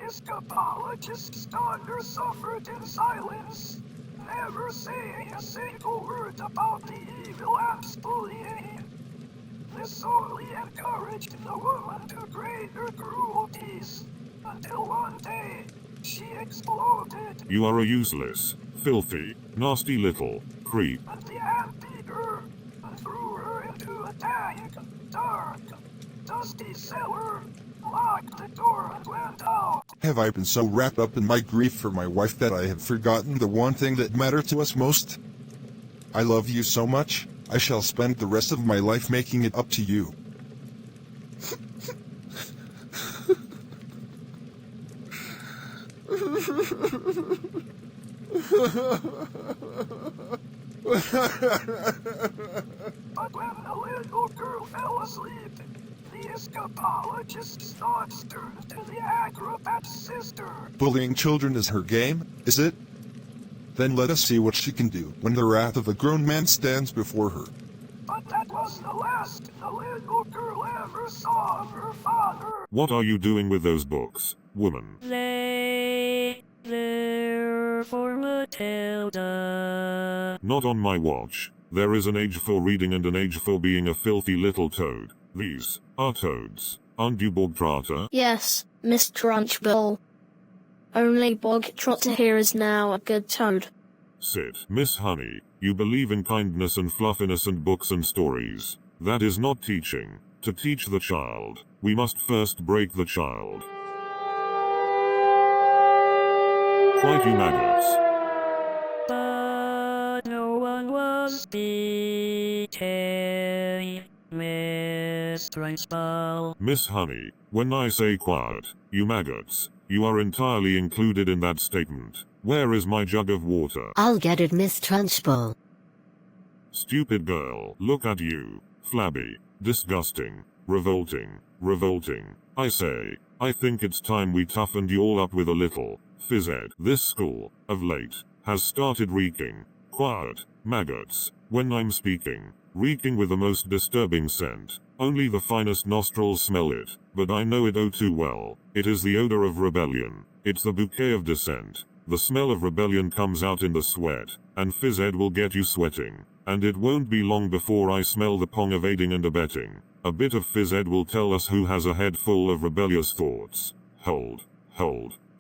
escapologist Donner suffered in silence, never saying a single word about the evil apps bullying. This only encouraged the woman to greater cruelties, until one day, she exploded. You are a useless, filthy, nasty little creep. And the ant beat her and threw her into a dank, dark, dusty cellar, locked the door and went out. Have I been so wrapped up in my grief for my wife that I have forgotten the one thing that mattered to us most? I love you so much, I shall spend the rest of my life making it up to you. But when the little girl fell asleep, the escapologist's thoughts turned to the acrobat's sister. Bullying children is her game, is it? Then let us see what she can do when the wrath of a grown man stands before her. But that was the last the little girl ever saw of her father. What are you doing with those books, woman? They're for Matilda. Not on my watch. There is an age for reading and an age for being a filthy little toad. These are toads. Aren't you Bog Trotter? Yes, Miss Trunchbull. Only Bog Trotter here is now a good toad. Sit. Miss Honey, you believe in kindness and fluffiness and books and stories. That is not teaching. To teach the child, we must first break the child. Quite you maggots. But no one was beaten, Miss Trunchbull. Miss Honey, when I say quiet, you maggots, you are entirely included in that statement. Where is my jug of water? I'll get it, Miss Trunchbull. Stupid girl, look at you. Flabby, disgusting, revolting, revolting. I say, I think it's time we toughened you all up with a little phys ed. This school, of late, has started reeking. Quiet, maggots, when I'm speaking. Reeking with the most disturbing scent. Only the finest nostrils smell it, but I know it oh too well. It is the odor of rebellion. It's the bouquet of dissent. The smell of rebellion comes out in the sweat, and phys ed will get you sweating. And it won't be long before I smell the pong of aiding and abetting. A bit of phys ed will tell us who has a head full of rebellious thoughts. Hold.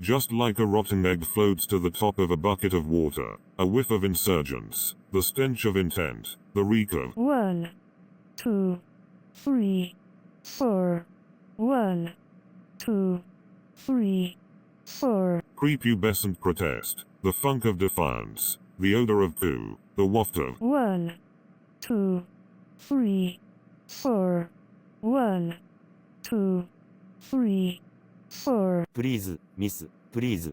Just like a rotten egg floats to the top of a bucket of water. A whiff of insurgents. The stench of intent. The reek of 1, 2, 3, 4. 1, 2, 3, 4. prepubescent protest. The funk of defiance. The odor of poo. The waft of 1, 2, 3, 4. 1, 2, 3, 4. Please, miss, please.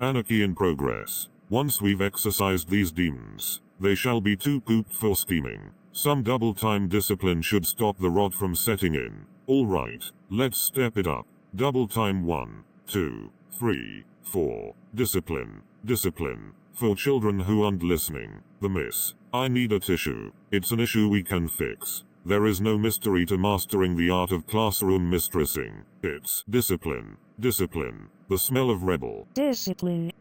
anarchy in progress. Once we've exorcised these demons, they shall be too pooped for scheming. Some double-time discipline should stop the rot from setting in. Alright, let's step it up. Double time 1, 2, 3, 4. Discipline. For children who aren't listening. The miss. I need a tissue. It's an issue we can fix. There is no mystery to mastering the art of classroom mistressing. It's discipline. The smell of rebel. Discipline.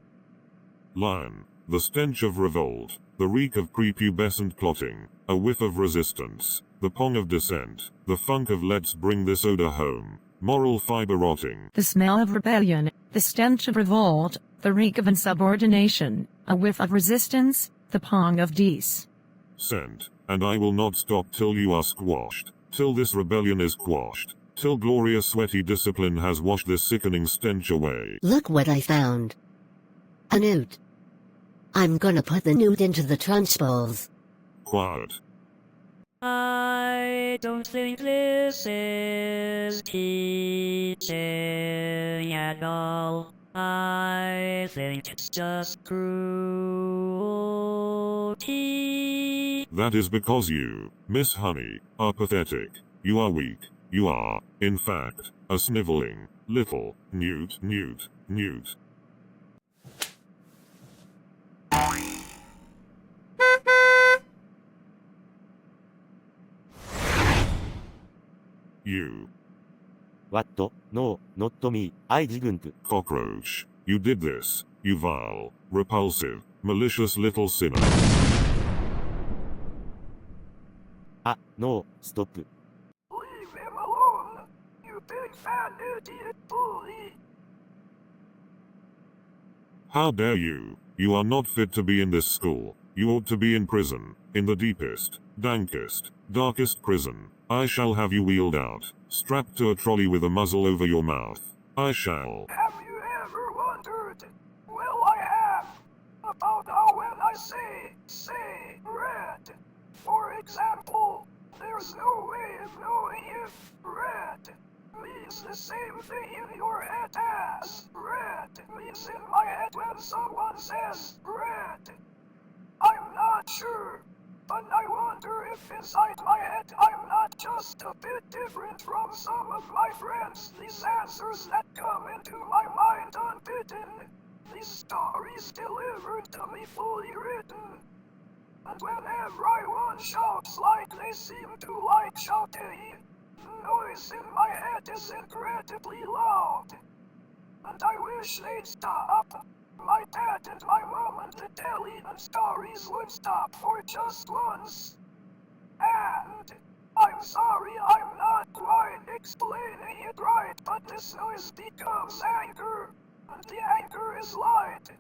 Lion. The stench of revolt. The reek of prepubescent plotting. A whiff of resistance. The pong of dissent. The funk of let's bring this odor home. Moral fiber rotting. The smell of rebellion, the stench of revolt, the reek of insubordination, a whiff of resistance, the pong of Scent. And I will not stop till you are squashed. Till this rebellion is quashed. Till glorious sweaty discipline has washed this sickening stench away. Look what I found. A newt. I'm gonna put the newt into the Trunchbulls. Quiet. I don't think this is teaching at all. I think it's just cruelty. That is because you, Miss Honey, are pathetic. You are weak. You are, in fact, a sniveling, little, newt. What? No, not me. I didn't. Cockroach. You did this, you vile, repulsive, malicious little sinner. No, stop. Leave him alone, you big fat idiot bully. How dare you? You are not fit to be in this school. You ought to be in prison, in the deepest, dankest, darkest prison. I shall have you wheeled out, strapped to a trolley with a muzzle over your mouth. I shall. Have you ever wondered? Well, I have. About how when I say red. For example, there's no way of knowing if red means the same thing in your head as red means in my head when someone says red. I'm not sure, but I wonder if inside my head I'm not just a bit different from some of my friends. These answers that come into my mind unbidden, these stories delivered to me fully written. And when everyone shouts like they seem to like shouting, the noise in my head is incredibly loud. And I wish they'd stop. My dad and my mom and the telly and stories would stop for just once. And I'm sorry I'm not quite explaining it right, but this noise becomes anger, and the anger is light.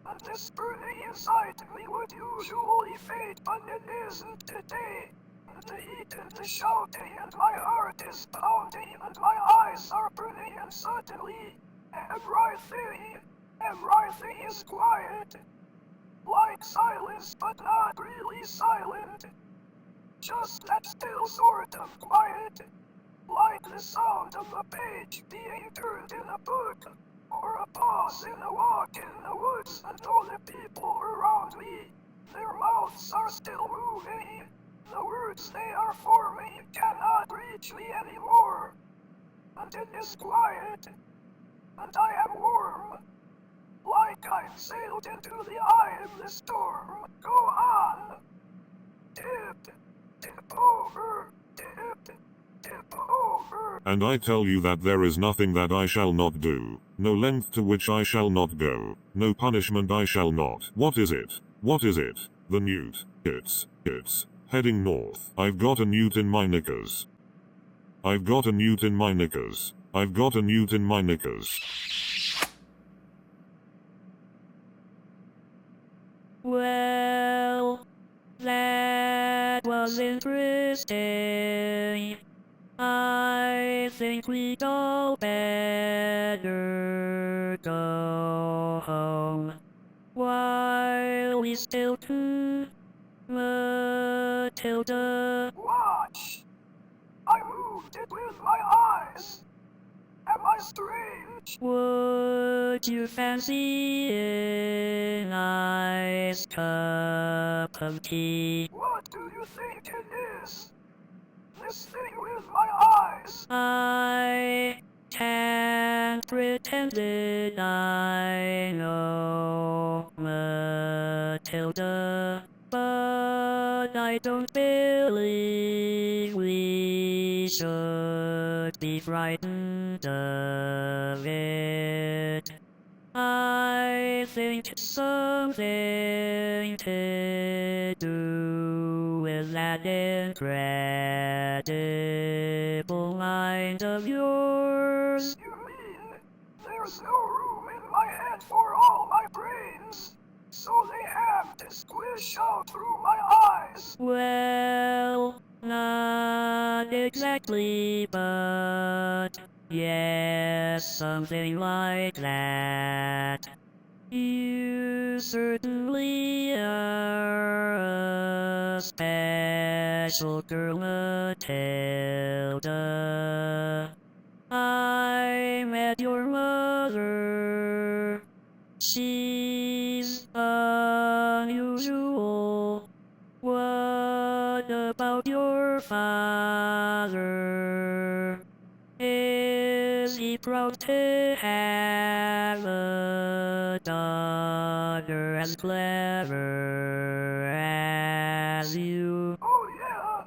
And this burning inside me would usually fade, but it isn't today. And the heat and the shouting and my heart is pounding and my eyes are burning and suddenly everything is quiet. Like silence, but not really silent. Just that still sort of quiet. Like the sound of a page being turned in a book. Or a pause in a walk in the woods, and all the people around me, their mouths are still moving. The words they are forming cannot reach me anymore. And it is quiet. And I am warm. Like I've sailed into the eye of the storm. Go on. Tip, tip over, tip, tip over. And I tell you that there is nothing that I shall not do, no length to which I shall not go, no punishment I shall not. What is it? What is it? The newt. It's heading north. I've got a newt in my knickers. I've got a newt in my knickers. I've got a newt in my knickers. Well, that was interesting. I think we'd all better go home while we still can. Matilda. Watch. I moved it with my eyes. Am I strange? Would you fancy a nice cup of tea? What do you think it is? This thing with my eyes. I can't pretend that I know, Matilda, but I don't believe we should be frightened of it. I think it's something to do with that incredible mind of yours. You mean there's no room in my head for all my brains? So they have to squish out through my eyes. Well, not exactly, but yes, something like that. You certainly are a special girl, Matilda. I met your mother. She's unusual. What about your father? Is he proud to have a daughter as clever as you? Oh yeah.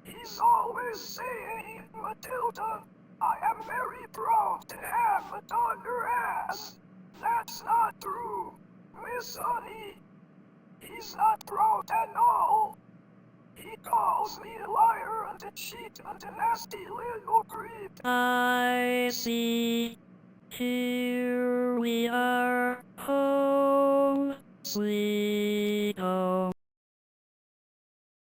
He's always saying, Matilda, I am very proud to have a daughter as. That's not true, Miss Honey. He's not proud at all. He calls me a liar and a cheat and a nasty little creep. I see. Here we are, home, sweet